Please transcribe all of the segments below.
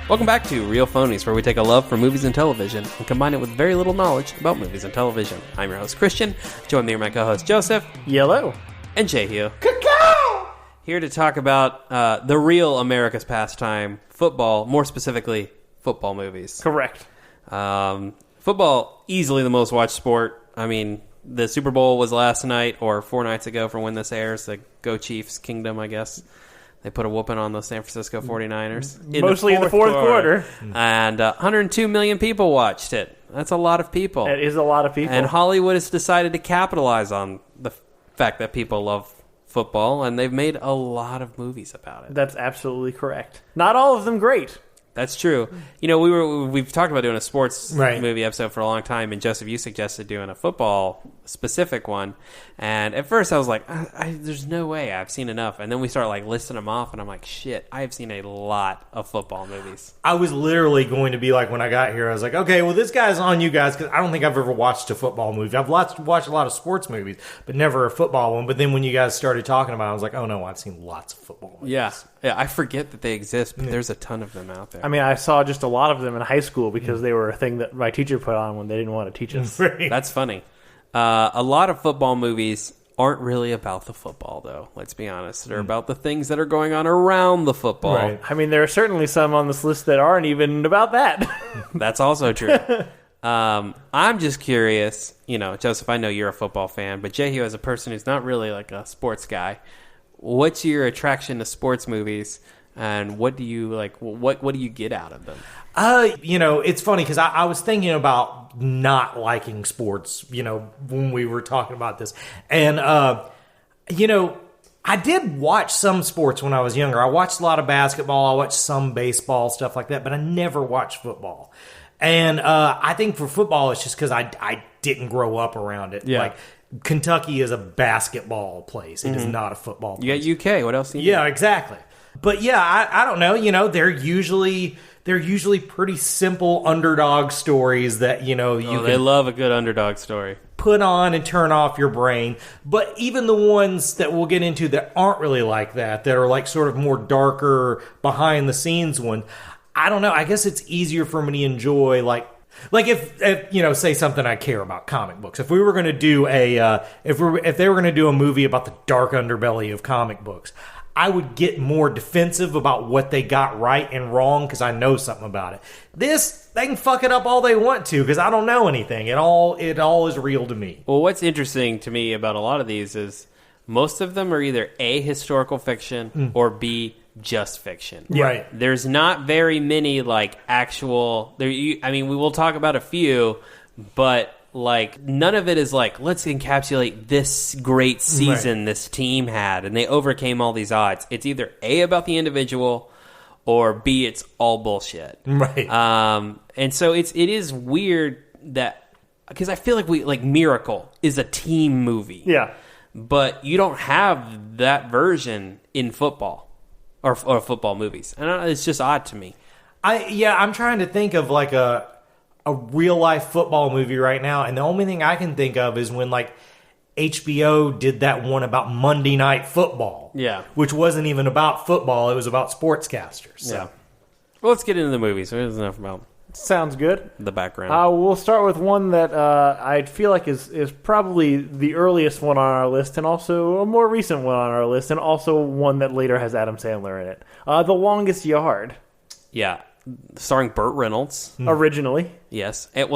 Welcome back to Real Phonies, where we take a love for movies and television and combine it with very little knowledge about movies and television. I'm your host, Christian. Join me are my co-hosts, Joseph. Yellow. And Jehu. Cacao! Here to talk about the real America's pastime, football, more specifically, football movies. Correct. Football, easily the most watched sport. I mean, the Super Bowl was last night or 4 nights ago for when this airs. The Go Chiefs Kingdom, I guess. They put a whooping on the San Francisco 49ers. Mostly in the fourth quarter. And 102 million people watched it. That's a lot of people. It is a lot of people. And Hollywood has decided to capitalize on the fact that people love football, and they've made a lot of movies about it. That's absolutely correct. Not all of them great. That's true. You know, we've talked about doing a sports movie episode for a long time, and Joseph, you suggested doing a football-specific one. And at first I was like, there's no way I've seen enough. And then we started listing them off, and I'm like, shit, I have seen a lot of football movies. I was literally going to be like, when I got here, I was like, okay, well, this guy's on you guys, because I don't think I've ever watched a football movie. I've watched a lot of sports movies, but never a football one. But then when you guys started talking about it, I was like, oh no, I've seen lots of football movies. Yeah, I forget that they exist, but there's a ton of them out there. I mean, I saw just a lot of them in high school because they were a thing that my teacher put on when they didn't want to teach us. That's funny. A lot of football movies aren't really about the football, though. Let's be honest. They're about the things that are going on around the football. Right. I mean, there are certainly some on this list that aren't even about that. That's also true. I'm just curious, Joseph, I know you're a football fan, but Jehu, as a person who's not really like a sports guy, what's your attraction to sports movies, and what do you like? What do you get out of them? It's funny because I was thinking about not liking sports, when we were talking about this. And, I did watch some sports when I was younger. I watched a lot of basketball. I watched some baseball, stuff like that, but I never watched football. And I think for football, it's just because I didn't grow up around it. Yeah. Like, Kentucky is a basketball place. It is not a football place. You got UK. What else do you Yeah, exactly. But yeah, I don't know. They're usually pretty simple underdog stories that, they love a good underdog story. Put on and turn off your brain. But even the ones that we'll get into that aren't really like that are like sort of more darker behind the scenes one, I don't know. I guess it's easier for me to enjoy like if say something I care about, comic books. If we were going to do if they were going to do a movie about the dark underbelly of comic books, I would get more defensive about what they got right and wrong because I know something about it. This, they can fuck it up all they want to because I don't know anything. It all is real to me. Well, what's interesting to me about a lot of these is most of them are either A, historical fiction, or B, just fiction. Right. There's not very many actual. We will talk about a few, but none of it is let's encapsulate this great season this team had, and they overcame all these odds. It's either A, about the individual, or B, it's all bullshit. Right. And so it is weird that because I feel like Miracle is a team movie. Yeah. But you don't have that version in football or football movies. And it's just odd to me. I'm trying to think of a real life football movie right now, and the only thing I can think of is when HBO did that one about Monday Night Football. Yeah. Which wasn't even about football, it was about sportscasters. So. Yeah. Well, let's get into the movies. There's enough about Sounds good. the background. We'll start with one that I feel like is probably the earliest one on our list, and also a more recent one on our list, and also one that later has Adam Sandler in it. The Longest Yard. Yeah. Starring Burt Reynolds. Originally. Yes. And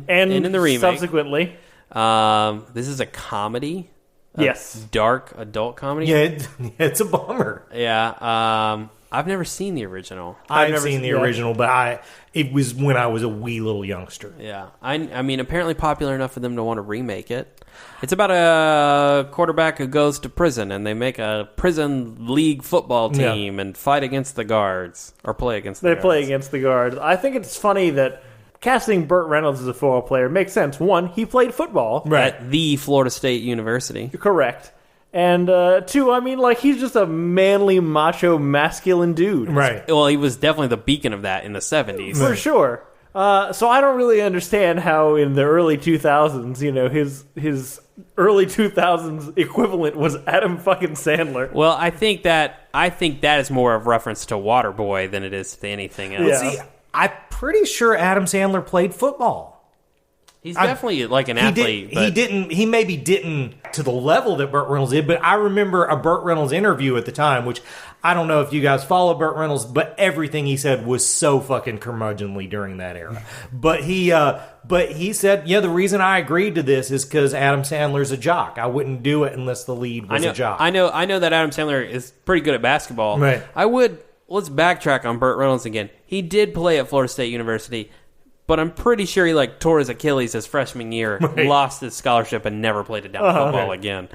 in the remake. Subsequently. This is a comedy. Yes. Dark adult comedy. Yeah, it's a bummer. Yeah. I've never seen the original. I've never seen the original, but it was when I was a wee little youngster. Yeah. I mean, apparently popular enough for them to want to remake it. It's about a quarterback who goes to prison, and they make a prison league football team and fight against the guards, or play against the guards. They play against the guards. I think it's funny that casting Burt Reynolds as a football player makes sense. One, he played football. At the Florida State University. Correct. And two, he's just a manly, macho, masculine dude. Right. Well, he was definitely the beacon of that in the 70s. For sure. So I don't really understand how in the early 2000s, his early 2000s equivalent was Adam fucking Sandler. Well, I think that is more of reference to Waterboy than it is to anything else. Yeah. See, I'm pretty sure Adam Sandler played football. He's definitely like an athlete. He maybe didn't to the level that Burt Reynolds did, but I remember a Burt Reynolds interview at the time, which I don't know if you guys follow Burt Reynolds, but everything he said was so fucking curmudgeonly during that era. But he said, the reason I agreed to this is because Adam Sandler's a jock. I wouldn't do it unless the lead was a jock. I know that Adam Sandler is pretty good at basketball. Right. Let's backtrack on Burt Reynolds again. He did play at Florida State University. But I'm pretty sure he tore his Achilles his freshman year, lost his scholarship, and never played a down football again.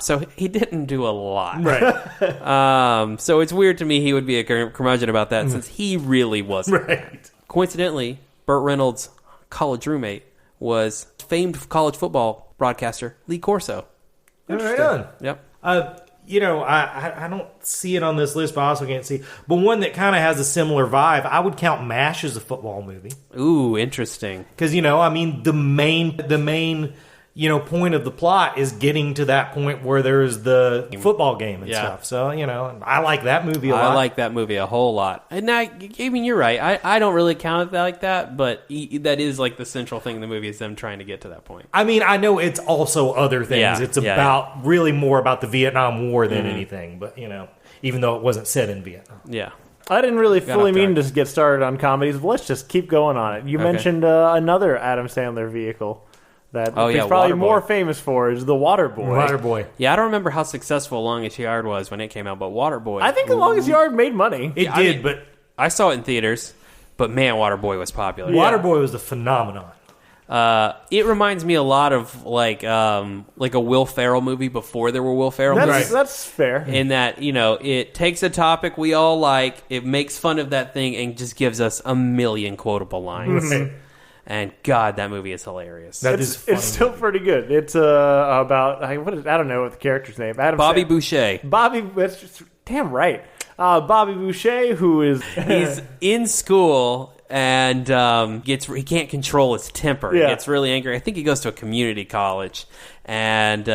So he didn't do a lot. Right. So it's weird to me he would be a curmudgeon about that since he really wasn't. Right. Coincidentally, Burt Reynolds' college roommate was famed college football broadcaster Lee Corso. Right on. Yep. I don't see it on this list, but I also can't see. But one that kind of has a similar vibe, I would count MASH as a football movie. Ooh, interesting. Because, the main point of the plot is getting to that point where there's the football game and stuff. So, I like that movie a lot. I like that movie a whole lot. And you're right. I don't really count it like that, but that is like the central thing in the movie is them trying to get to that point. I mean, I know it's also other things. Yeah, it's really more about the Vietnam War than anything. But, even though it wasn't set in Vietnam. Yeah. I didn't really fully mean to get started on comedies, but let's just keep going on it. You mentioned another Adam Sandler vehicle that he's probably more famous for is The Waterboy. Waterboy. Yeah, I don't remember how successful Longest Yard was when it came out, but Waterboy. I think The Longest Yard made money. It did, but I saw it in theaters, but man, Waterboy was popular. Waterboy was a phenomenon. It reminds me a lot of like a Will Ferrell movie before there were Will Ferrell movies. That's fair. In that, it takes a topic we all like, it makes fun of that thing, and just gives us a million quotable lines. And God, that movie is hilarious. It's still pretty good. It's about I don't know what the character's name. Bobby Boucher. That's just damn right. Bobby Boucher, who is he's in school and he can't control his temper. Yeah. He gets really angry. I think he goes to a community college, and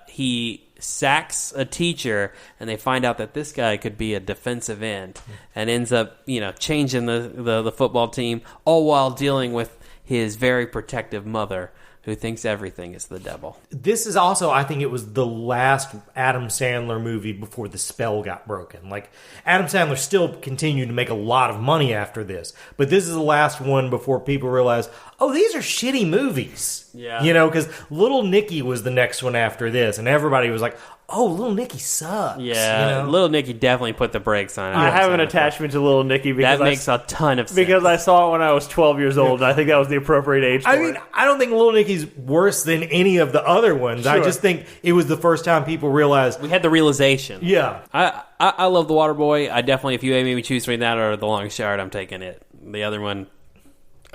he sacks a teacher, and they find out that this guy could be a defensive end, and ends up changing the football team, all while dealing with his very protective mother, who thinks everything is the devil. This is also, I think it was the last Adam Sandler movie before the spell got broken. Like, Adam Sandler still continued to make a lot of money after this, but this is the last one before people realized, oh, these are shitty movies. Yeah. Because Little Nicky was the next one after this, and everybody was like, oh, Little Nicky sucks. Yeah, Little Nicky definitely put the brakes on it. I have an attachment to Little Nicky because that makes a ton of sense. Because I saw it when I was 12 years old, and I think that was the appropriate age for it. I don't think Little Nicky's worse than any of the other ones. Sure. I just think it was the first time people realized. We had the realization. Yeah. I love The Waterboy. I definitely, if you made me choose between that or The Longest Yard, I'm taking it. The other one,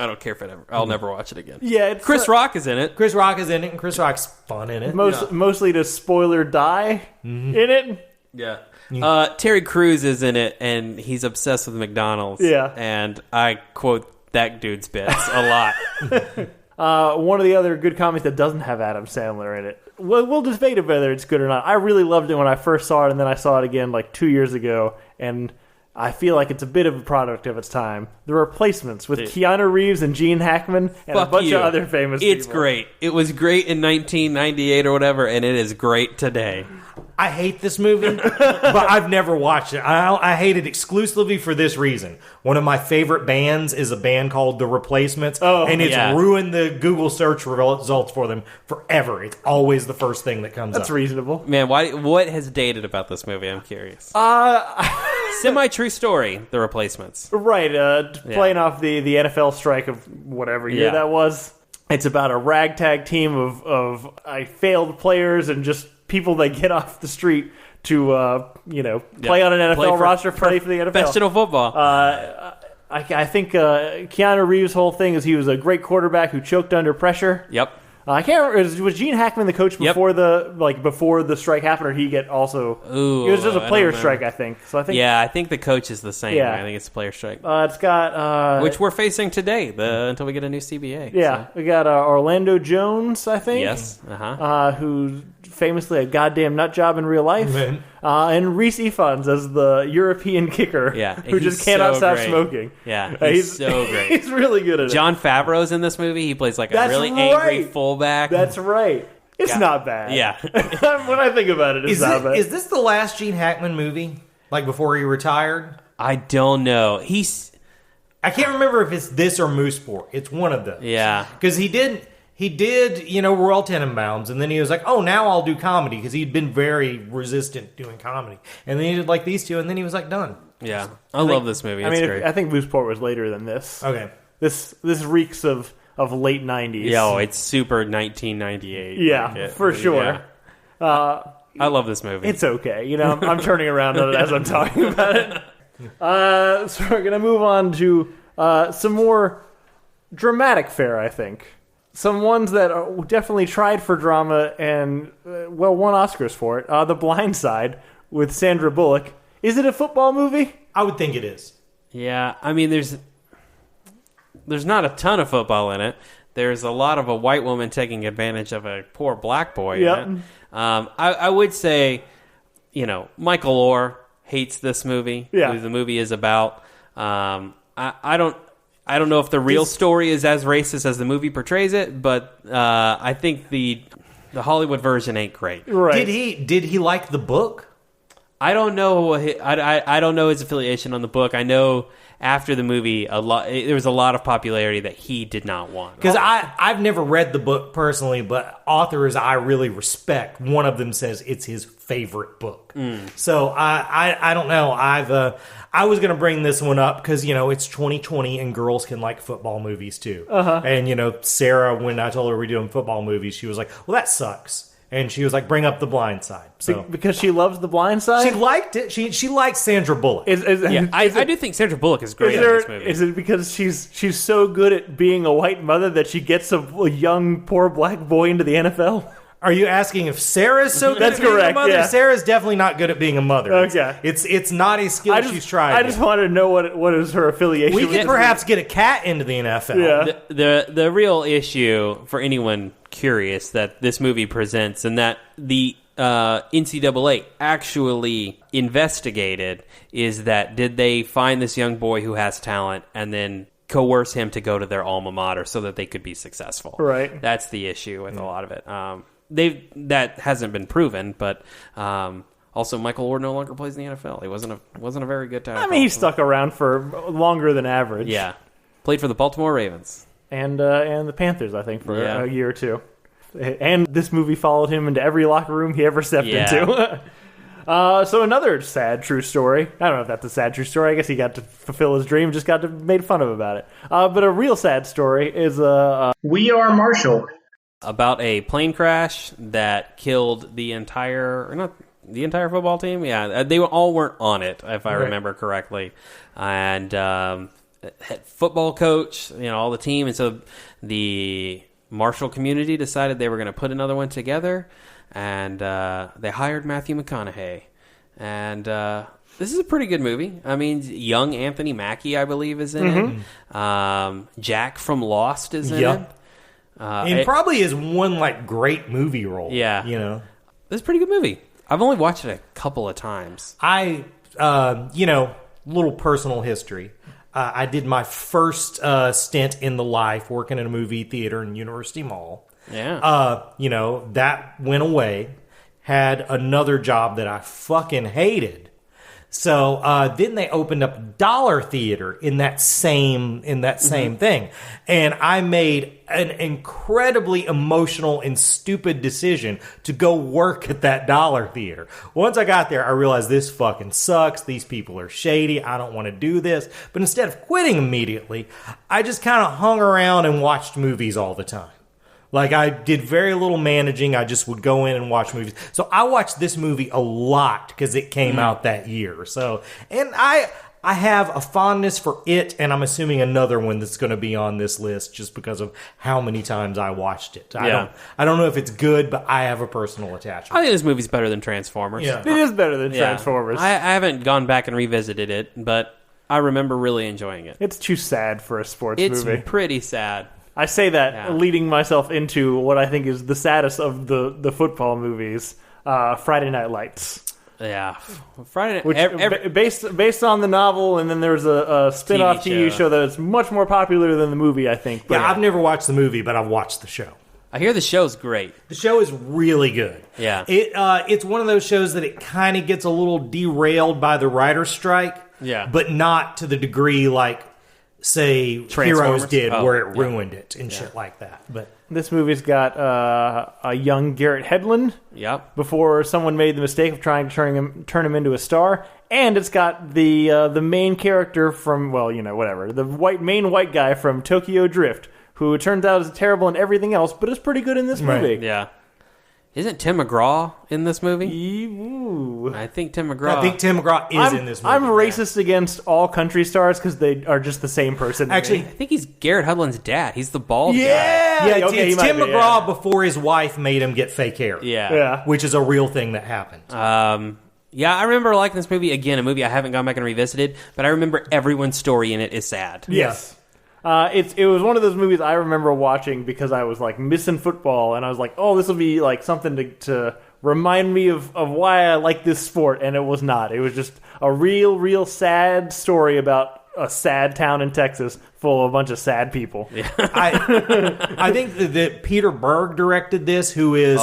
I don't care if I'll never watch it again. Yeah, Chris Rock is in it. Chris Rock is in it, and Chris Rock's fun in it. Mostly to spoiler die in it. Yeah. Terry Crews is in it, and he's obsessed with McDonald's. Yeah. And I quote that dude's bits a lot. One of the other good comedies that doesn't have Adam Sandler in it. We'll debate whether it's good or not. I really loved it when I first saw it, and then I saw it again like 2 years ago, and I feel like it's a bit of a product of its time. The Replacements with Keanu Reeves and Gene Hackman and a bunch of other famous people. It's great. It was great in 1998 or whatever, and it is great today. I hate this movie, but I've never watched it. I hate it exclusively for this reason. One of my favorite bands is a band called The Replacements, and it's ruined the Google search results for them forever. It's always the first thing that comes up. That's reasonable. Man, what has dated about this movie? I'm curious. Semi-true story, The Replacements. Right, playing off the NFL strike of whatever year that was. It's about a ragtag team of failed players and just people that get off the street to play on an NFL roster, play for the NFL. Professional football. I think Keanu Reeves' whole thing is he was a great quarterback who choked under pressure. Yep. I can't remember. Was Gene Hackman the coach before before the strike happened, or did he get also? Ooh, it was just a player strike, I think. So I think. Yeah, I think the coach is the same. Yeah. I think it's a player strike, It's got which we're facing today. Until we get a new CBA. Yeah, so. we got Orlando Jones, I think. Yes. Who's famously a goddamn nut job in real life. Man. And Reese Ifans as the European kicker. Yeah, who just cannot stop smoking. Yeah, he's so great. He's really good at it. John Favreau's in this movie. He plays like a really angry fullback. That's right. It's not bad. Yeah. When I think about it, it's not bad. Is this the last Gene Hackman movie? Like before he retired? I don't know. I can't remember if it's this or Mooseport. It's one of them. Yeah. Because he did, Royal Tenenbaums, and then he was like, oh, now I'll do comedy, because he'd been very resistant doing comedy. And then he did like these two, and then he was like done. Yeah. I love this movie. It's great. I think Mooseport was later than this. Okay. This reeks of late 90s. Yo, it's super 1998. Yeah, for sure. Yeah. I love this movie. It's okay. I'm turning around on it as I'm talking about it. So we're going to move on to some more dramatic fare, I think. Some ones that are definitely tried for drama and, won Oscars for it. The Blind Side with Sandra Bullock. Is it a football movie? I would think it is. Yeah, I mean, there's not a ton of football in it. There's a lot of a white woman taking advantage of a poor black boy in it. I would say, Michael Orr hates this movie. Yeah. Who the movie is about. I don't know if the real story is as racist as the movie portrays it, but I think the Hollywood version ain't great. Right. Did he like the book? I don't know. I don't know his affiliation on the book. I know after the movie, there was a lot of popularity that he did not want. Because I've never read the book personally, but authors I really respect. One of them says it's his favorite book. So I don't know. I was going to bring this one up because it's 2020 and girls can like football movies too. And Sarah, when I told her we're doing football movies, she was like, "Well, that sucks." And she was like, "Bring up The Blind Side." So because she loves The Blind Side? She liked it. She likes Sandra Bullock. I do think Sandra Bullock is great in this movie. Is it because she's so good at being a white mother that she gets a young, poor black boy into the NFL? Are you asking if Sarah's so good That's at being correct, a mother? yeah. Sarah's definitely not good at being a mother. Okay. It's not a skill she's tried. I just wanted to know what is her affiliation. We could perhaps get a cat into the NFL. Yeah. The real issue for anyone curious that this movie presents and that the NCAA actually investigated is that did they find this young boy who has talent and then coerce him to go to their alma mater so that they could be successful. Right. That's the issue with a lot of it. That hasn't been proven, but also Michael Orr no longer plays in the NFL. He wasn't a very good talent. I mean, he stuck around for longer than average. Yeah, played for the Baltimore Ravens and the Panthers, I think, for a year or two. And this movie followed him into every locker room he ever stepped into. So another sad true story. I don't know if that's a sad true story. I guess he got to fulfill his dream, just got to made fun of about it. But a real sad story is We Are Marshall. About a plane crash that killed the entire football team. Yeah, they all weren't on it, if I remember correctly. And head football coach, all the team, and so the Marshall community decided they were going to put another one together, and they hired Matthew McConaughey. And this is a pretty good movie. I mean, young Anthony Mackie, I believe, is in it. Jack from Lost is in it. And probably is one great movie role. Yeah. This is a pretty good movie. I've only watched it a couple of times. Little personal history. I did my first stint in the life working in a movie theater in University Mall. Yeah. That went away. Had another job that I fucking hated. So then they opened up a dollar theater in that same thing, and I made an incredibly emotional and stupid decision to go work at that dollar theater. Once I got there, I realized this fucking sucks. These people are shady. I don't want to do this. But instead of quitting immediately, I just kind of hung around and watched movies all the time. I did very little managing. I just would go in and watch movies. So I watched this movie a lot because it came out that year. So, and I I have a fondness for it, and I'm assuming another one that's going to be on this list just because of how many times I watched it. I don't know if it's good, but I have a personal attachment. I think this movie's better than Transformers. Yeah. It is better than Transformers. I haven't gone back and revisited it, but I remember really enjoying it. It's too sad for a sports movie. It's pretty sad. I say that leading myself into what I think is the saddest of the football movies, Friday Night Lights. Yeah, Friday. Which based on the novel, and then there's a spin-off TV show that's much more popular than the movie, I think. But I've never watched the movie, but I've watched the show. I hear the show's great. The show is really good. Yeah, it's one of those shows that it kind of gets a little derailed by the writer's strike. Yeah, but not to the degree like, say, Heroes did, where it ruined it and shit like that. But this movie's got a young Garrett Hedlund. Yep. Before someone made the mistake of trying to turn him into a star, and it's got the main character from the main white guy from Tokyo Drift, who turns out is terrible in everything else, but is pretty good in this movie. Right. Yeah. Isn't Tim McGraw in this movie? Ooh. I think Tim McGraw is in this movie. I'm racist against all country stars because they are just the same person. Actually, I think he's Garrett Hedlund's dad. He's the bald guy. Yeah, okay, it's Tim McGraw before his wife made him get fake hair. Yeah. Which is a real thing that happened. Yeah, I remember liking this movie. Again, a movie I haven't gone back and revisited, but I remember everyone's story in it is sad. Yes. It was one of those movies I remember watching because I was like missing football, and I was like, oh, this will be like something to remind me of why I like this sport, and it was not. It was just a real sad story about a sad town in Texas full of a bunch of sad people. Yeah. I think that Peter Berg directed this, who is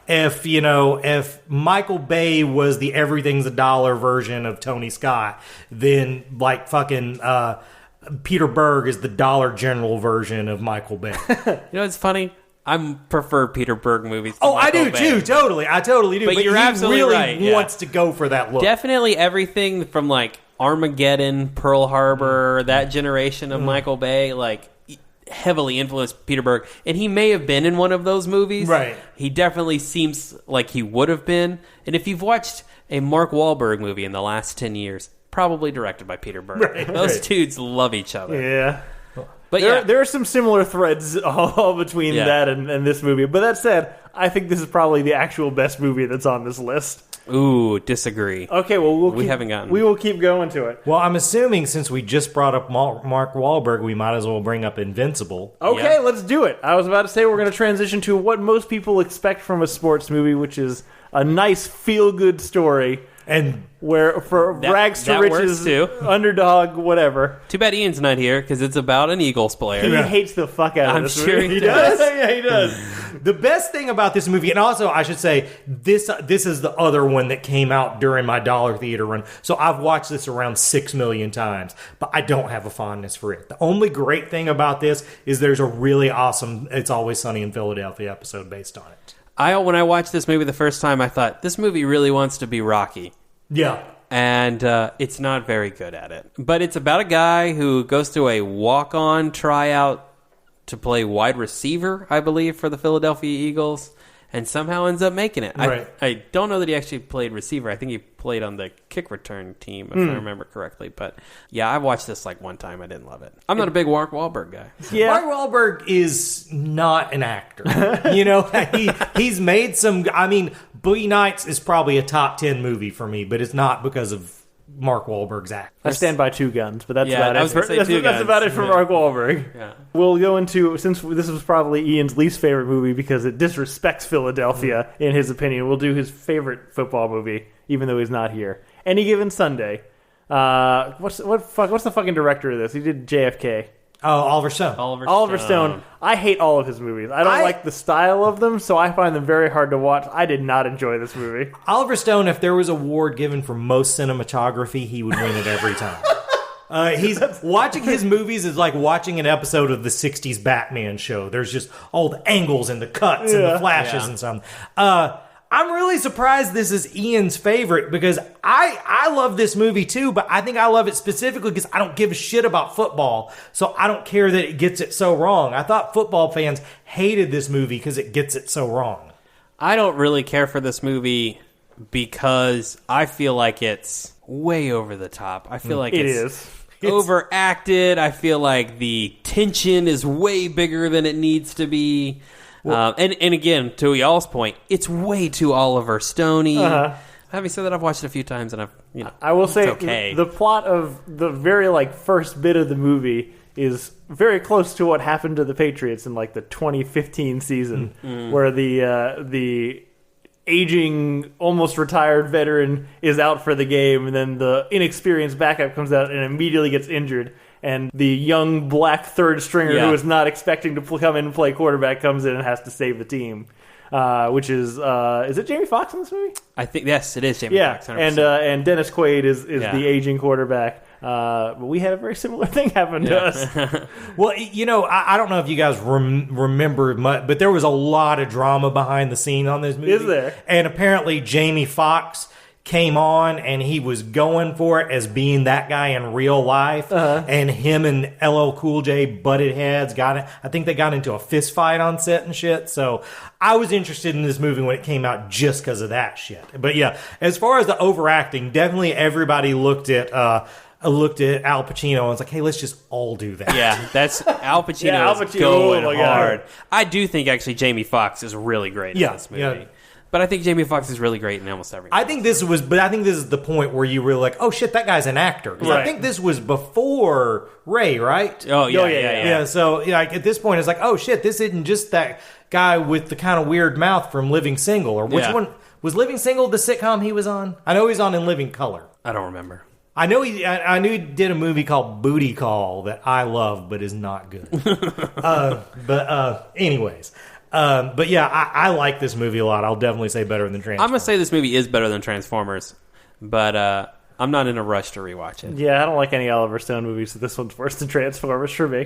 if Michael Bay was the everything's a dollar version of Tony Scott, then like fucking Peter Berg is the Dollar General version of Michael Bay. You know, it's funny. I prefer Peter Berg movies. I do too. Totally, I totally do. But you're absolutely really right. Wants to go for that look. Definitely everything from like Armageddon, Pearl Harbor, that generation of Michael Bay, like heavily influenced Peter Berg, and he may have been in one of those movies. Right. He definitely seems like he would have been. And if you've watched a Mark Wahlberg movie in the last 10 years. Probably directed by Peter Berg. Right, Those dudes love each other. Yeah. But there are some similar threads all between that and this movie. But that said, I think this is probably the actual best movie that's on this list. Ooh, disagree. Okay, well, we will keep going to it. Well, I'm assuming since we just brought up Mark Wahlberg, we might as well bring up Invincible. Okay, let's do it. I was about to say we're going to transition to what most people expect from a sports movie, which is a nice feel-good story. And where for rags to riches, underdog, whatever. Too bad Ian's not here because it's about an Eagles player. He hates the fuck out of this movie. He does. Yeah, he does. The best thing about this movie, and also I should say, this is the other one that came out during my dollar theater run. So I've watched this around 6 million times, but I don't have a fondness for it. The only great thing about this is there's a really awesome It's Always Sunny in Philadelphia episode based on it. When I watched this movie the first time, I thought, this movie really wants to be Rocky. Yeah. And it's not very good at it. But it's about a guy who goes to a walk-on tryout to play wide receiver, I believe, for the Philadelphia Eagles, and somehow ends up making it. Right. I don't know that he actually played receiver. I think he played on the kick return team, if I remember correctly. But yeah, I watched this like one time. I didn't love it. I'm not a big Mark Wahlberg guy. Yeah. Mark Wahlberg is not an actor. You know, he's made some. I mean, Boogie Nights is probably a top 10 movie for me, but it's not because of Mark Wahlberg's act. I stand by Two Guns, but that's about it. I was gonna say Two Guns. That's about it for Mark Wahlberg. Yeah. We'll go into, since this was probably Ian's least favorite movie because it disrespects Philadelphia, in his opinion, we'll do his favorite football movie, even though he's not here. Any Given Sunday. What's the fucking director of this? He did JFK. Oh, Oliver Stone. Oliver Stone. I hate all of his movies. I don't like the style of them, so I find them very hard to watch. I did not enjoy this movie. Oliver Stone, if there was an award given for most cinematography, he would win it every time. He's watching his movies is like watching an episode of the 60s Batman show. There's just all the angles and the cuts and the flashes and something. I'm really surprised this is Ian's favorite because I love this movie too, but I think I love it specifically because I don't give a shit about football, so I don't care that it gets it so wrong. I thought football fans hated this movie because it gets it so wrong. I don't really care for this movie because I feel like it's way over the top. I feel like It it's is. overacted. I feel like the tension is way bigger than it needs to be. And again, to y'all's point, it's way too Oliver Stoney. Having said that, I've watched it a few times, and I will say it's okay. the plot of the very first bit of the movie is very close to what happened to the Patriots in the 2015 season, where the aging, almost retired veteran is out for the game, and then the inexperienced backup comes out and immediately gets injured. And the young black third stringer who is not expecting to come in and play quarterback comes in and has to save the team. Which is it Jamie Foxx in this movie? I think, yes, it is Jamie Foxx. 100%. And Dennis Quaid is the aging quarterback. But we had a very similar thing happen to us. Well, I don't know if you guys remember much, but there was a lot of drama behind the scene on this movie. Is there? And apparently Jamie Foxx came on and he was going for it as being that guy in real life, and him and LL Cool J butted heads. I think they got into a fist fight on set and shit. So I was interested in this movie when it came out just because of that shit. But yeah, as far as the overacting, definitely everybody looked at Al Pacino and was like, hey, let's just all do that. Yeah, that's Al Pacino, Al is Pacino, going oh my God. hard. I do think actually Jamie Foxx is really great in this movie. Yeah. But I think Jamie Foxx is really great in almost everything. I think this is the point where you were like, oh shit, that guy's an actor. 'Cause I think this was before Ray, right? Oh, yeah. Yeah, so at this point, it's like, oh shit, this isn't just that guy with the kind of weird mouth from Living Single. Or which one was Living Single, the sitcom he was on? I know he's on In Living Color. I don't remember. I knew he did a movie called Booty Call that I love, but is not good. Anyways. But yeah, I like this movie a lot. I'll definitely say better than Transformers. I'm going to say this movie is better than Transformers, but I'm not in a rush to rewatch it. Yeah, I don't like any Oliver Stone movies, so this one's worse than Transformers for me.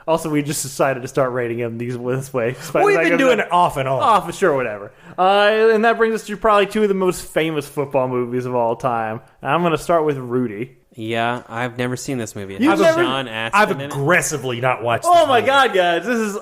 Also, we just decided to start rating them this way. We've been doing it off and on. Off, sure, whatever. And that brings us to probably two of the most famous football movies of all time. And I'm going to start with Rudy. Yeah, I've never seen this movie. You've never- Sean Astin I've in it? aggressively not watched this Oh my movie. God, guys! This is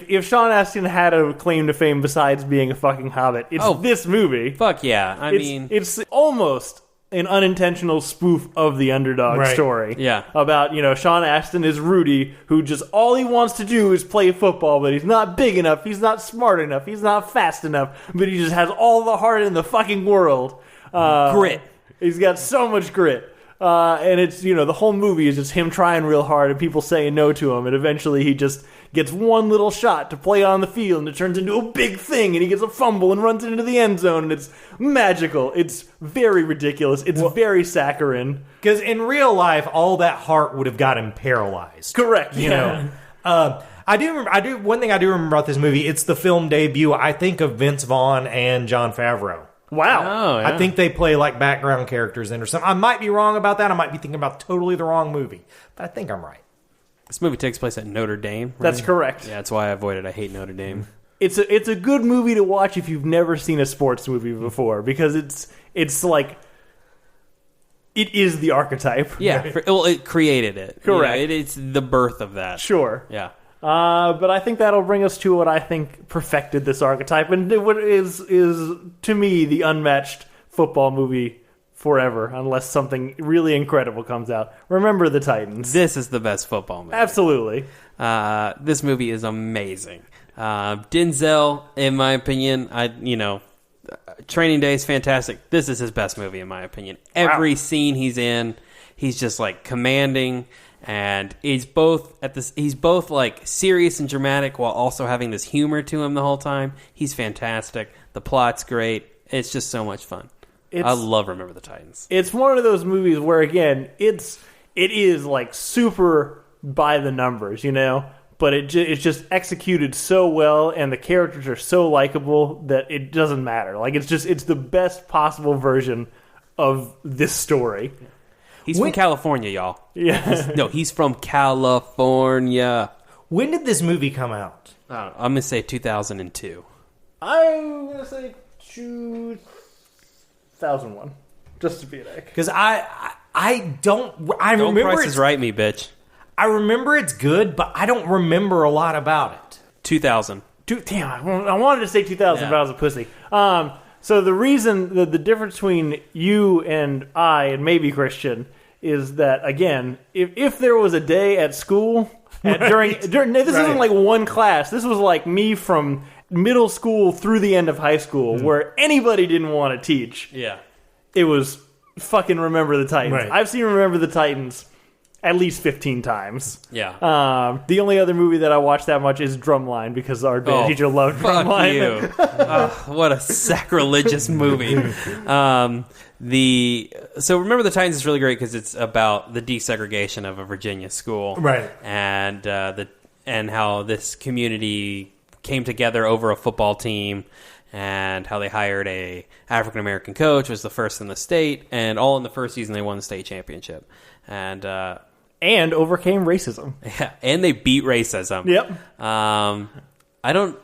if Sean Astin had a claim to fame besides being a fucking hobbit, it's this movie. Fuck yeah! It's almost an unintentional spoof of the underdog story. Yeah. About, Sean Astin is Rudy, who just all he wants to do is play football, but he's not big enough, he's not smart enough, he's not fast enough, but he just has all the heart in the fucking world. Grit. He's got so much grit. And it's, the whole movie is just him trying real hard and people saying no to him. And eventually he just gets one little shot to play on the field and it turns into a big thing and he gets a fumble and runs into the end zone and it's magical. It's very ridiculous. It's very saccharine. Because in real life, all that heart would have got him paralyzed. Correct. You know? One thing I do remember about this movie, it's the film debut, I think, of Vince Vaughn and Jon Favreau. Wow. Oh, yeah. I think they play like background characters in or something. I might be wrong about that. I might be thinking about totally the wrong movie. But I think I'm right. This movie takes place at Notre Dame. Right? That's correct. Yeah, that's why I avoid it. I hate Notre Dame. It's a good movie to watch if you've never seen a sports movie before because it's like it is the archetype. Yeah, it created it. Correct. It's the birth of that. Sure. Yeah. But I think that'll bring us to what I think perfected this archetype and what is to me the unmatched football movie forever, unless something really incredible comes out. Remember the Titans. This is the best football movie. Absolutely. This movie is amazing. Denzel, in my opinion, Training Day is fantastic. This is his best movie, in my opinion. Every scene he's in, he's just like commanding. And he's both like serious and dramatic while also having this humor to him the whole time. He's fantastic. The plot's great. It's just so much fun. I love Remember the Titans. It's one of those movies where again, it is like super by the numbers, but it's just executed so well, and the characters are so likable that it doesn't matter. Like it's the best possible version of this story. He's from California, y'all. Yeah. He's from California. When did this movie come out? I'm going to say 2002. I'm going to say 2001. Just to be an egg. Because I remember Price is Right me, bitch. I remember it's good, but I don't remember a lot about it. 2000. Damn, I wanted to say 2000, but I was a pussy. So the reason, the difference between you and I, and maybe Christian, is that, again, if there was a day at school, during this isn't like one class, this was like me from middle school through the end of high school, where anybody didn't want to teach. Yeah. It was fucking Remember the Titans. Right. I've seen Remember the Titans at least 15 times. Yeah. The only other movie that I watched that much is Drumline, because our band teacher loved fuck Drumline. you. What a sacrilegious movie. So Remember the Titans is really great because it's about the desegregation of a Virginia school, Right. And and how this community came together over a football team, and how they hired a African American coach, was the first in the state, and all in the first season they won the state championship, and overcame racism. yeah, and they beat racism. Yep.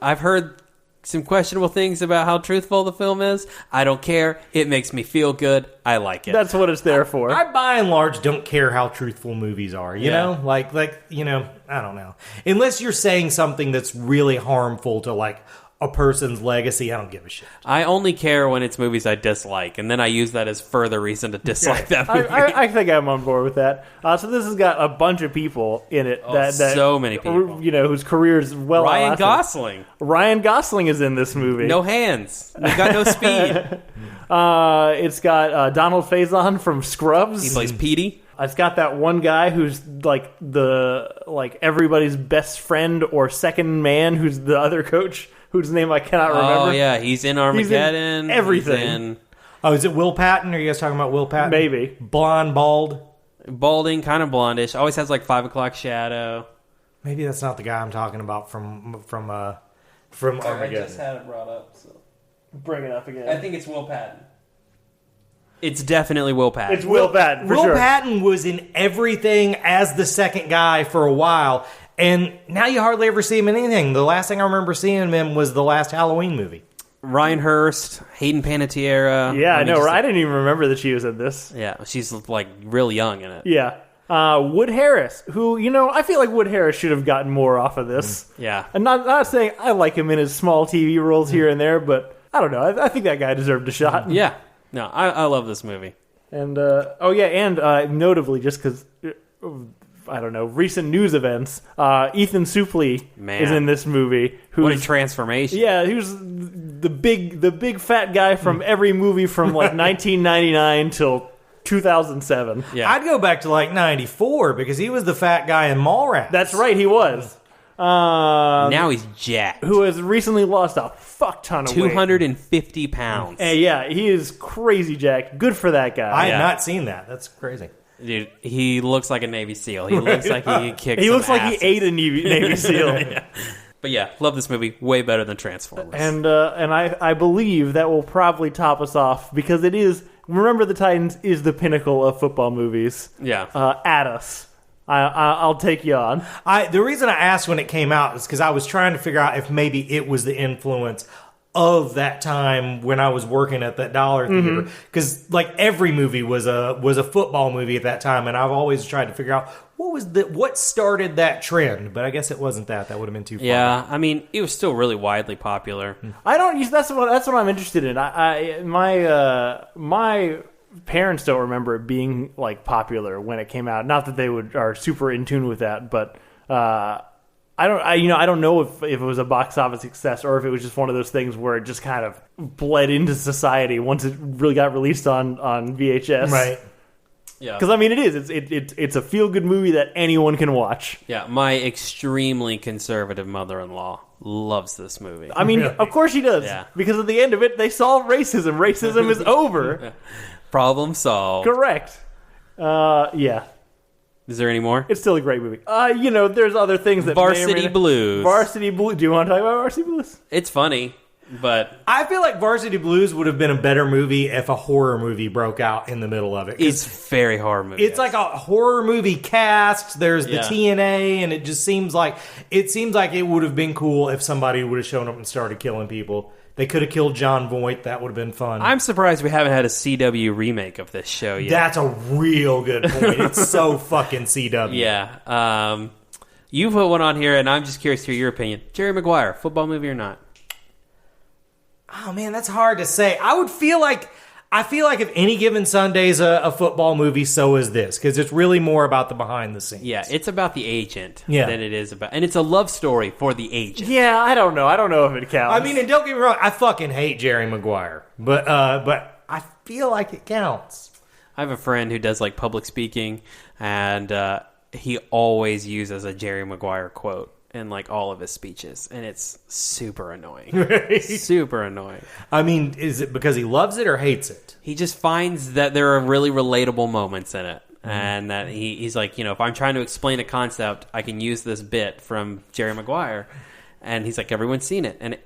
I've heard some questionable things about how truthful the film is. I don't care. It makes me feel good. I like it. That's what it's there for. I, by and large, don't care how truthful movies are. You know, like you know, I don't know. Unless you're saying something that's really harmful to like a person's legacy, I don't give a shit. I only care when it's movies I dislike, and then I use that as further reason to dislike that movie. I think I'm on board with that. So this has got a bunch of people in it. that so many people. You know, whose careers well Ryan outlasted. Gosling. Ryan Gosling is in this movie. No hands. We've got no speed. It's got Donald Faison from Scrubs. He plays Petey. It's got that one guy who's like everybody's best friend or second man, who's the other coach, whose name I cannot remember. Oh, yeah. He's in Armageddon. He's in everything. He's in Oh, is it Will Patton? Are you guys talking about Will Patton? Maybe. Blonde, bald. balding, kind of blondish. Always has like 5 o'clock shadow. Maybe that's not the guy I'm talking about from I Armageddon. just had it brought up. So. Bring it up again. I think it's Will Patton. It's definitely Will Patton. It's Will Patton, for Will sure. Patton was in everything as the second guy for a while, and now you hardly ever see him in anything. The last thing I remember seeing him in was the last Halloween movie. Ryan Hurst, Hayden Panettiere. Yeah, I know. I didn't even remember that she was in this. Yeah, she's like real young in it. Yeah. Wood Harris, who, I feel like Wood Harris should have gotten more off of this. Yeah. And not saying I like him in his small TV roles here and there, but I don't know. I think that guy deserved a shot. Yeah. No, I love this movie. And, notably, just because, I don't know, recent news events, Ethan Suplee is in this movie. What a transformation. Yeah, he was the big fat guy from every movie from like 1999 till 2007. Yeah. I'd go back to like 94 because he was the fat guy in Mallrats. That's right, he was. Now he's jacked. Who has recently lost a fuck ton of weight. 250 pounds. And yeah, he is crazy jacked. Good for that guy. I have not seen that. That's crazy. Dude, he looks like a Navy SEAL. He looks like he kicked He some looks like asses. he ate a Navy SEAL. Yeah. But yeah, love this movie. Way better than Transformers. And I believe that will probably top us off because it is. Remember the Titans is the pinnacle of football movies. Yeah. At us. I'll take you on. The reason I asked when it came out is because I was trying to figure out if maybe it was the influence of that time when I was working at that dollar theater. Because like every movie was a football movie at that time, and I've always tried to figure out what started that trend. But I guess it wasn't that. That would have been too far. Yeah, I mean, it was still really widely popular. I don't use that's what I'm interested in. My parents don't remember it being like popular when it came out. Not that they are super in tune with that, but I don't know if it was a box office success or if it was just one of those things where it just kind of bled into society once it really got released on VHS. Right. Yeah. Because I mean, it's a feel good movie that anyone can watch. Yeah, my extremely conservative mother-in-law loves this movie. I mean, of course she does. Yeah. Because at the end of it, they solve racism. Racism is over. Problem solved. Correct. Yeah. Is there any more? It's still a great movie. There's other things that Varsity Blues. Varsity Blues. Do you want to talk about Varsity Blues? It's funny, but I feel like Varsity Blues would have been a better movie if a horror movie broke out in the middle of it. it's very horror movie. It's like a horror movie cast. There's the Yeah. TNA, and it just seems like it would have been cool if somebody would have shown up and started killing people. They could have killed John Voight. That would have been fun. I'm surprised we haven't had a CW remake of this show yet. That's a real good point. It's so fucking CW. Yeah. You put one on here, and I'm just curious to hear your opinion. Jerry Maguire, football movie or not? Oh man, that's hard to say. I feel like if Any Given Sunday's a football movie, so is this, because it's really more about the behind the scenes. Yeah, it's about the agent than it is about, and it's a love story for the agent. Yeah, I don't know. I don't know if it counts. I mean, and don't get me wrong, I fucking hate Jerry Maguire, but I feel like it counts. I have a friend who does like public speaking, and he always uses a Jerry Maguire quote in like all of his speeches, and it's super annoying. Right? Super annoying. I mean, is it because he loves it or hates it? He just finds that there are really relatable moments in it, and that he's like, if I'm trying to explain a concept, I can use this bit from Jerry Maguire, and he's like, everyone's seen it, and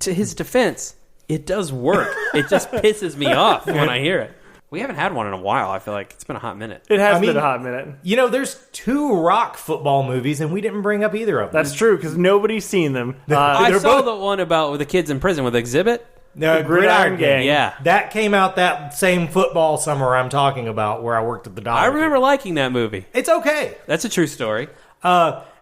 to his defense, it does work. It just pisses me off when I hear it. We haven't had one in a while. I feel like it's been a hot minute. It has been a hot minute. There's 2 Rock football movies, and we didn't bring up either of them. That's true, because nobody's seen them. I saw the one about the kids in prison with Exhibit. The Gridiron Gang. Yeah. That came out that same football summer I'm talking about, where I worked at the Dollar I remember liking that movie. It's okay. That's a true story.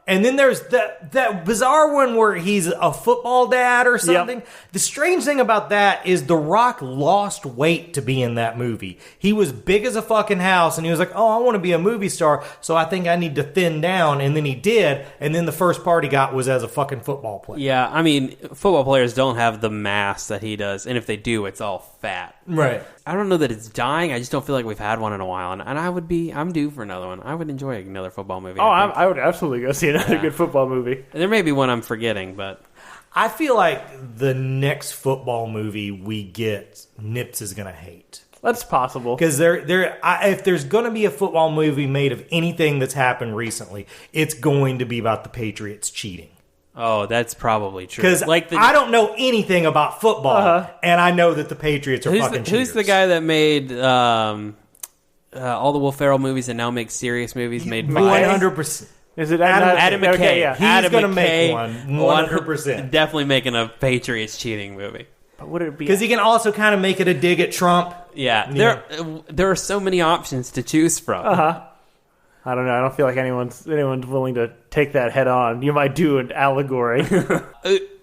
And then there's that bizarre one where he's a football dad or something. Yep. The strange thing about that is The Rock lost weight to be in that movie. He was big as a fucking house, and he was like, oh, I want to be a movie star, so I think I need to thin down. And then he did, and then the first part he got was as a fucking football player. Yeah, I mean, football players don't have the mass that he does, and if they do, it's all fat. Right. I don't know that it's dying. I just don't feel like we've had one in a while, and I'm due for another one. I would enjoy another football movie. Oh, I would absolutely go see another good football movie. There may be one I'm forgetting, but I feel like the next football movie we get, Nips is going to hate. That's possible. Because if there's going to be a football movie made of anything that's happened recently, it's going to be about the Patriots cheating. Oh, that's probably true. Because I don't know anything about football, and I know that the Patriots are fucking cheaters. Who's the guy that made all the Will Ferrell movies and now makes serious movies? Made 100%. Is it Adam McKay? Okay, yeah. He's going to make one, 100%. Definitely making a Patriots cheating movie. But would it be? Because he can also kind of make it a dig at Trump. Yeah, there are so many options to choose from. I don't know. I don't feel like anyone's willing to take that head on. You might do an allegory.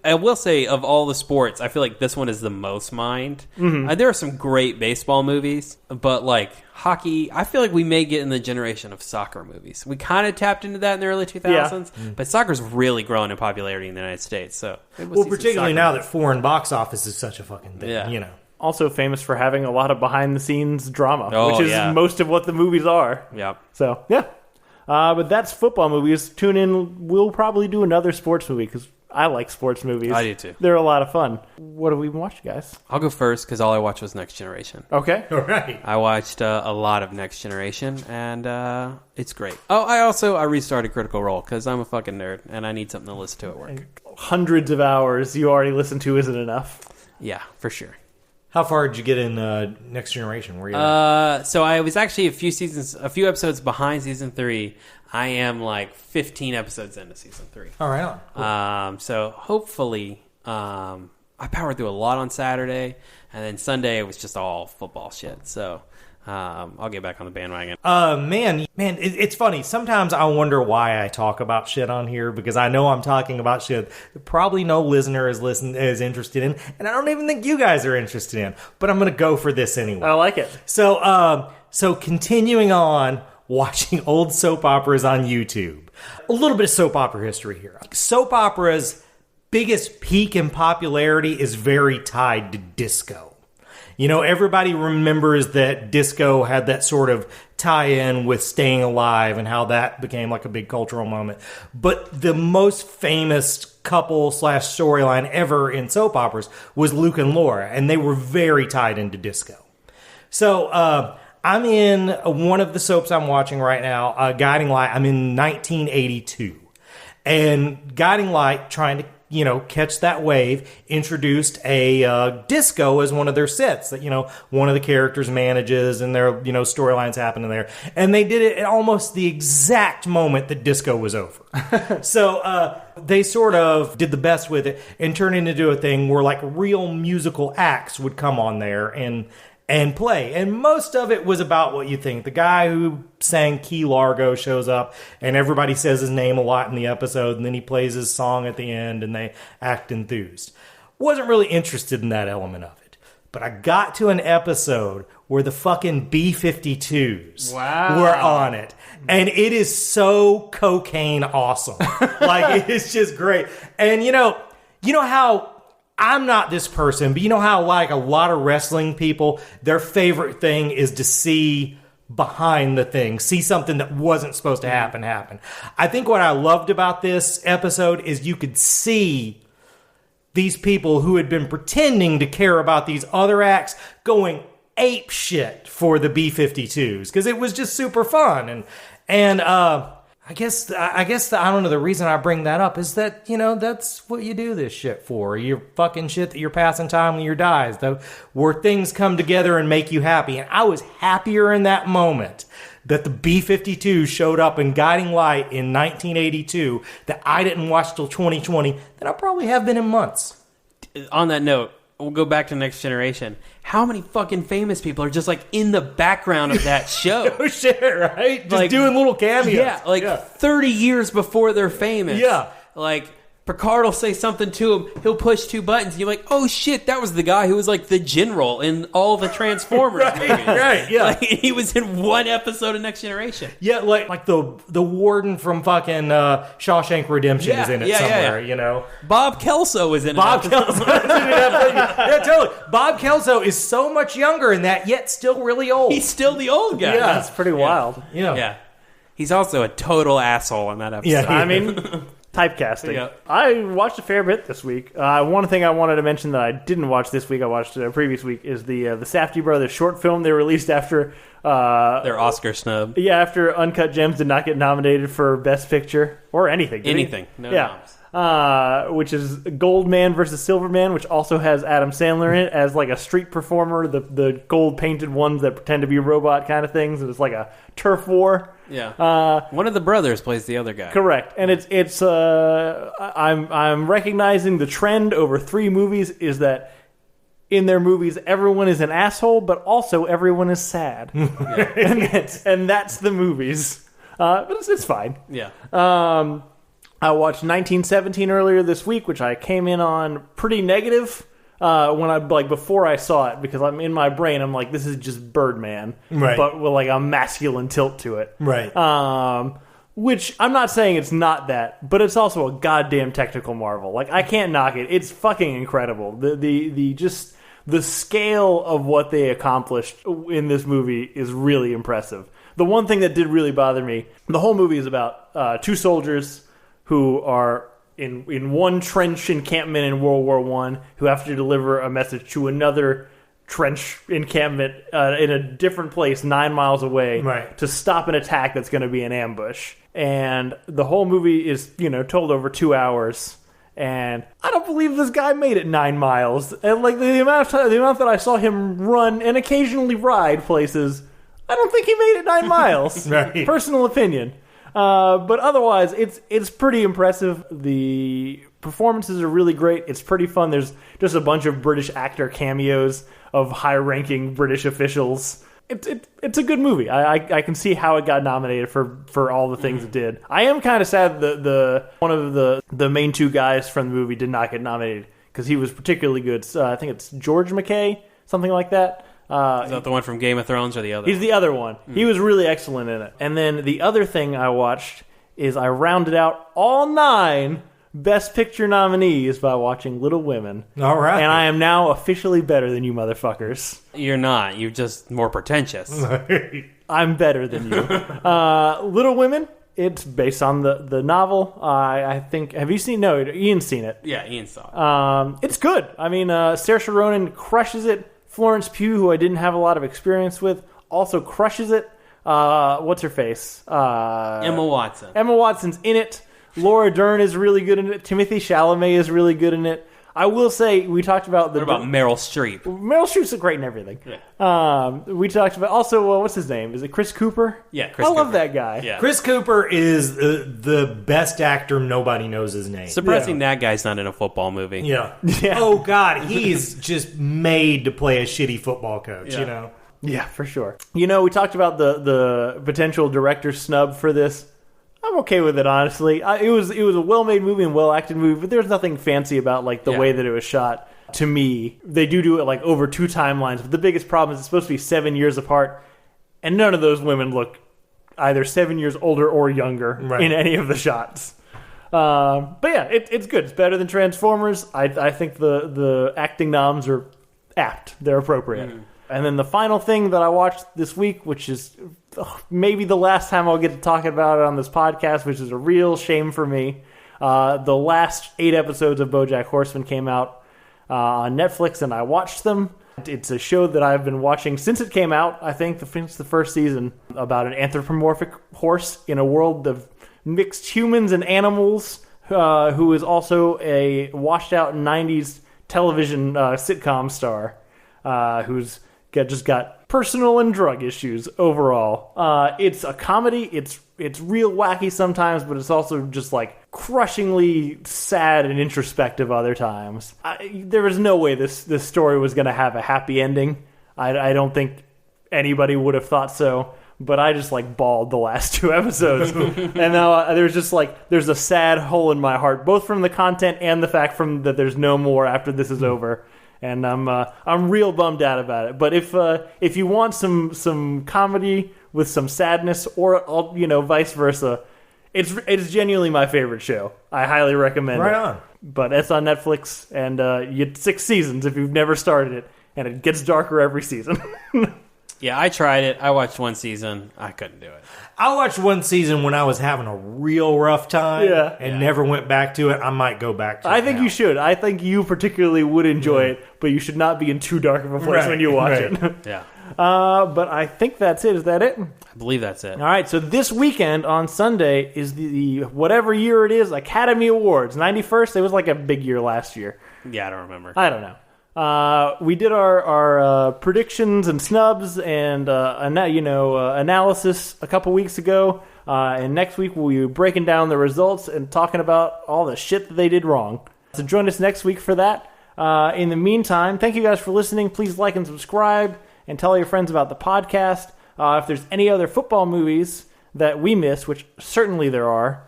I will say, of all the sports, I feel like this one is the most mined. Mm-hmm. There are some great baseball movies, but like hockey, I feel like we may get in the generation of soccer movies. We kind of tapped into that in the early 2000s, but soccer's really growing in popularity in the United States. So, well, particularly now that foreign box office is such a fucking thing, Also famous for having a lot of behind-the-scenes drama, which is most of what the movies are. Yeah. So, yeah. But that's football movies. Tune in. We'll probably do another sports movie because I like sports movies. I do too. They're a lot of fun. What have we been watching, guys? I'll go first because all I watched was Next Generation. Okay. All right. I watched a lot of Next Generation, and it's great. Oh, I restarted Critical Role because I'm a fucking nerd, and I need something to listen to at work. And hundreds of hours you already listened to isn't enough. Yeah, for sure. How far did you get in Next Generation? Where you so I was actually a few episodes behind season 3. I am like 15 episodes into season 3. All right. Cool. So hopefully, I powered through a lot on Saturday, and then Sunday it was just all football shit. So I'll get back on the bandwagon. Man, it's funny. Sometimes I wonder why I talk about shit on here, because I know I'm talking about shit that probably no listener is interested in, and I don't even think you guys are interested in. But I'm going to go for this anyway. I like it. So continuing on, watching old soap operas on YouTube. A little bit of soap opera history here. Soap opera's biggest peak in popularity is very tied to disco. Everybody remembers that disco had that sort of tie-in with Staying Alive and how that became like a big cultural moment. But the most famous couple/storyline ever in soap operas was Luke and Laura, and they were very tied into disco. So I'm in one of the soaps I'm watching right now, Guiding Light. I'm in 1982. And Guiding Light, trying to catch that wave, introduced a disco as one of their sets that, one of the characters manages, and their, storylines happen in there. And they did it at almost the exact moment that disco was over. So they sort of did the best with it and turned it into a thing where like real musical acts would come on there and play. And most of it was about what you think. The guy who sang Key Largo shows up, and everybody says his name a lot in the episode, and then he plays his song at the end, and they act enthused. Wasn't really interested in that element of it. But I got to an episode where the fucking B-52s were on it. And it is so cocaine awesome. Like, it's just great. And you know how I'm not this person, but you know how like a lot of wrestling people, their favorite thing is to see behind the thing, see something that wasn't supposed to happen. I think what I loved about this episode is you could see these people who had been pretending to care about these other acts going ape shit for the B-52s because it was just super fun. And I guess I don't know, the reason I bring that up is that, that's what you do this shit for. You're fucking shit that you're passing time when you dies, though, where things come together and make you happy. And I was happier in that moment that the B-52 showed up in Guiding Light in 1982 that I didn't watch till 2020 that I probably have been in months. On that note, we'll go back to Next Generation. How many fucking famous people are just like in the background of that show? Oh shit, right? Just like, doing little cameos. Yeah, 30 years before they're famous. Yeah. Like, Picard will say something to him, he'll push two buttons, and you're like, oh shit, that was the guy who was like the general in all the Transformers movies. Right, yeah. Like, he was in one episode of Next Generation. Yeah, like the warden from fucking Shawshank Redemption is in it somewhere, Bob Kelso was in it. Bob Kelso. Yeah, totally. Bob Kelso is so much younger in that, yet still really old. He's still the old guy. Yeah, that's pretty wild. Yeah. He's also a total asshole in that episode. Yeah, I mean... Typecasting. Yeah. I watched a fair bit this week. One thing I wanted to mention that I didn't watch this week, I watched previous week, is the Safdie brothers short film they released after... their Oscar snub. Yeah, after Uncut Gems did not get nominated for Best Picture or anything. Anything. No noms. Which is Gold Man versus Silver Man, which also has Adam Sandler in it as like a street performer, the gold painted ones that pretend to be robot kind of things. And it's like a turf war. Yeah. One of the brothers plays the other guy. Correct. And it's I'm recognizing the trend over 3 movies is that in their movies everyone is an asshole, but also everyone is sad. and that's the movies. But it's fine. Yeah. I watched 1917 earlier this week, which I came in on pretty negative before I saw it, because I'm in my brain, I'm like, this is just Birdman, right? But with like a masculine tilt to it, right? Which I'm not saying it's not that, but it's also a goddamn technical marvel. Like, I can't knock it; it's fucking incredible. The scale of what they accomplished in this movie is really impressive. The one thing that did really bother me, the whole movie is about 2 soldiers who are in one trench encampment in World War I, who have to deliver a message to another trench encampment in a different place 9 miles away, right, to stop an attack that's going to be an ambush. And the whole movie is, told over 2 hours. And I don't believe this guy made it 9 miles. And like the amount that I saw him run and occasionally ride places, I don't think he made it 9 miles. Right. Personal opinion. But otherwise, it's pretty impressive. The performances are really great. It's pretty fun. There's just a bunch of British actor cameos of high-ranking British officials. It's a good movie. I can see how it got nominated for all the things it did. I am kind of sad that one of the main 2 guys from the movie did not get nominated, because he was particularly good. I think it's George McKay, something like that. Is that the one from Game of Thrones or the other? He's the other one. He was really excellent in it. And then the other thing I watched is I rounded out all 9 Best Picture nominees by watching Little Women. All right. And I am now officially better than you motherfuckers. You're not. You're just more pretentious. I'm better than you. Little Women, it's based on the novel. I think... Have you seen... No, Ian's seen it. Yeah, Ian saw it. It's good. I mean, Saoirse Ronan crushes it. Florence Pugh, who I didn't have a lot of experience with, also crushes it. What's her face? Emma Watson. Emma Watson's in it. Laura Dern is really good in it. Timothy Chalamet is really good in it. I will say, we talked about... What about Meryl Streep? Meryl Streep's great in everything. Yeah. We talked about... Also, what's his name? Is it Chris Cooper? Yeah, Chris Cooper. I love that guy. Yeah. Chris Cooper is the best actor. Nobody knows his name. Surprising that guy's not in a football movie. Yeah. Yeah. Oh, God. He's just made to play a shitty football coach, Yeah, for sure. We talked about the potential director snub for this. I'm okay with it, honestly. It was a well-made movie and well-acted movie, but there's nothing fancy about like the way that it was shot. to me. They do it like over 2 timelines, but the biggest problem is it's supposed to be 7 years apart, and none of those women look either 7 years older or younger in any of the shots. But yeah, it's good. It's better than Transformers. I think the acting noms are apt. They're appropriate. And then the final thing that I watched this week, which is maybe the last time I'll get to talk about it on this podcast, which is a real shame for me. The last 8 episodes of BoJack Horseman came out on Netflix, and I watched them. It's a show that I've been watching since it came out, I think, since the first season, about an anthropomorphic horse in a world of mixed humans and animals, who is also a washed-out 90s television sitcom star, who's just got personal and drug issues overall. It's a comedy. It's real wacky sometimes, but it's also just like crushingly sad and introspective other times. There was no way this story was going to have a happy ending. I don't think anybody would have thought so. But I just like bawled the last 2 episodes, and now there's a sad hole in my heart, both from the content and the fact that there's no more after this is over. And I'm real bummed out about it. But if you want some comedy with some sadness, or vice versa, it's genuinely my favorite show. I highly recommend it. Right on. But it's on Netflix, and you get 6 seasons if you've never started it, and it gets darker every season. Yeah, I tried it. I watched 1 season. I couldn't do it. I watched 1 season when I was having a real rough time and never went back to it. I might go back to it. I think you should. I think you particularly would enjoy it, but you should not be in too dark of a place when you watch it. Yeah. But I think that's it. Is that it? I believe that's it. All right, so this weekend on Sunday is the whatever year it is, Academy Awards. 91st? It was like a big year last year. Yeah, I don't remember. I don't know. We did our predictions and snubs and analysis a couple weeks ago, and next week we'll be breaking down the results and talking about all the shit that they did wrong. So join us next week for that. In the meantime, thank you guys for listening. Please like and subscribe and tell your friends about the podcast. If there's any other football movies that we missed, which certainly there are,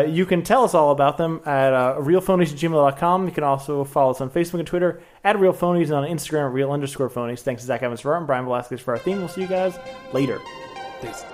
you can tell us all about them at realphonies@gmail.com. You can also follow us on Facebook and Twitter at realphonies, and on Instagram at real_phonies. Thanks to Zach Evans for art and Brian Velasquez for our theme. We'll see you guys later. Peace.